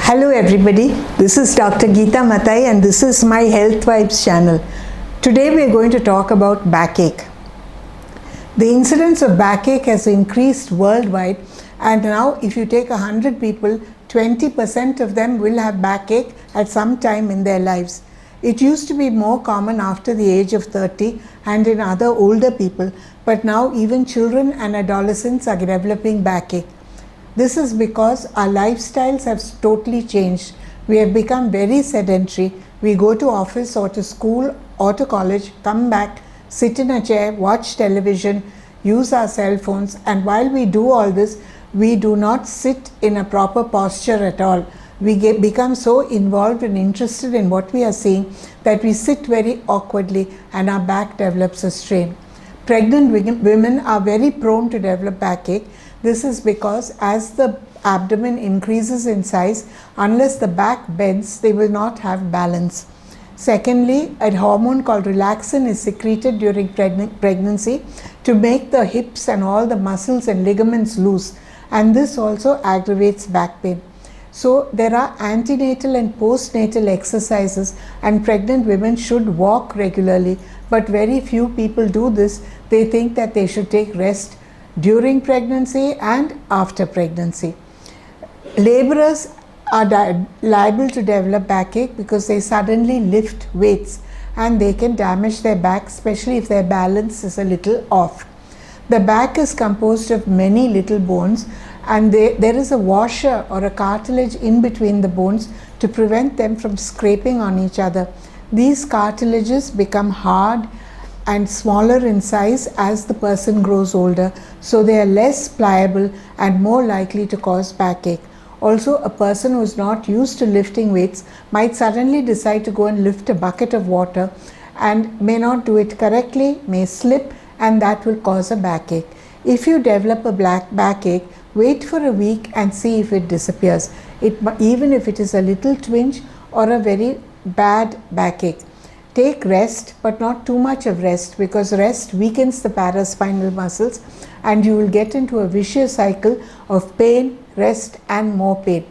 Hello everybody, this is Dr.Gita Mathai and this is my Health Vibes channel. Today we are going to talk about backache. The incidence of backache has increased worldwide, and now if you take 100 people, 20% of them will have backache at some time in their lives. It used to be more common after the age of 30 and in other older people, but now even children and adolescents are developing backache. This is because our lifestyles have totally changed. We have become very sedentary. We go to office or to school or to college, come back, sit in a chair, watch television, use our cell phones, and while we do all this, we do not sit in a proper posture at all. We become so involved and interested in what we are seeing that we sit very awkwardly and our back develops a strain. Pregnant women are very prone to develop backache. This is because as the abdomen increases in size, unless the back bends, they will not have balance. Secondly, a hormone called relaxin is secreted during pregnancy to make the hips and all the muscles and ligaments loose, and this also aggravates back pain. So there are antenatal and postnatal exercises, and pregnant women should walk regularly, but very few people do this. They think that they should take rest during pregnancy and after pregnancy. Laborers are liable to develop backache because they suddenly lift weights and they can damage their back, especially if their balance is a little off. The back is composed of many little bones, and there is a washer or a cartilage in between the bones to prevent them from scraping on each other. These cartilages become hard and smaller in size as the person grows older, so they are less pliable and more likely to cause backache. Also, a person who is not used to lifting weights might suddenly decide to go and lift a bucket of water and may not do it correctly, may slip, and that will cause a backache. If you develop a backache, wait for a week and see if it disappears, even if it is a little twinge or a very bad backache. Take rest, but not too much of rest, because rest weakens the paraspinal muscles and you will get into a vicious cycle of pain, rest and more pain.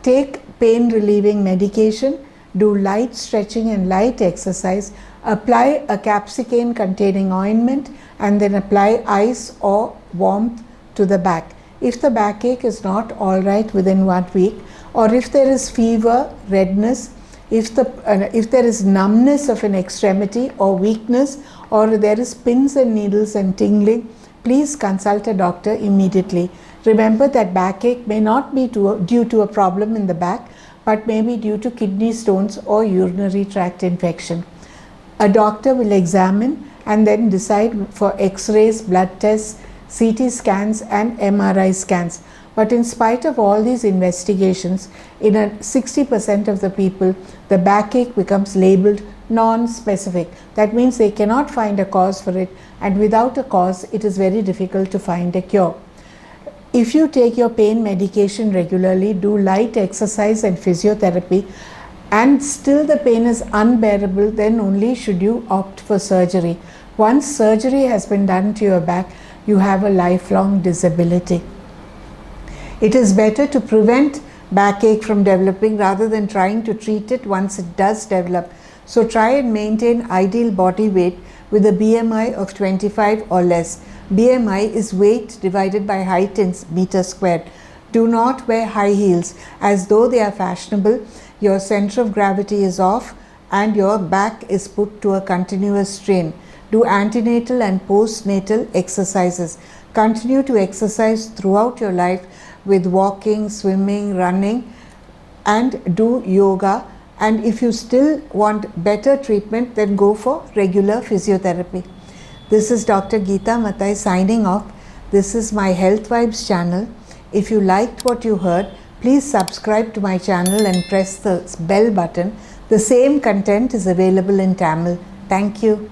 Take pain relieving medication, do light stretching and light exercise, apply a capsicum containing ointment, and then apply ice or warmth to the back. If the backache is not all right within 1 week, or if there is fever, redness, if there is numbness of an extremity or weakness, or there is pins and needles and tingling, please consult a doctor immediately. Remember that backache may not be due to a problem in the back, but may be due to kidney stones or urinary tract infection. A doctor will examine and then decide for X-rays, blood tests, CT scans and MRI scans. But in spite of all these investigations, in 60% of the people, the backache becomes labeled non-specific. That means they cannot find a cause for it, and without a cause, it is very difficult to find a cure. If you take your pain medication regularly, do light exercise and physiotherapy, and still the pain is unbearable, then only should you opt for surgery. Once surgery has been done to your back, you have a lifelong disability. It is better to prevent backache from developing rather than trying to treat it once it does develop. So try and maintain ideal body weight with a BMI of 25 or less. BMI is weight divided by height in meters squared. Do not wear high heels, as though they are fashionable. Your center of gravity is off and your back is put to a continuous strain. Do antenatal and postnatal exercises. Continue to exercise throughout your life with walking, swimming, running, and do yoga. And if you still want better treatment, then go for regular physiotherapy. This is Dr. Gita Mathai signing off. This is my Health Vibes channel. If you liked what you heard, please subscribe to my channel and press the bell button. The same content is available in Tamil. Thank you.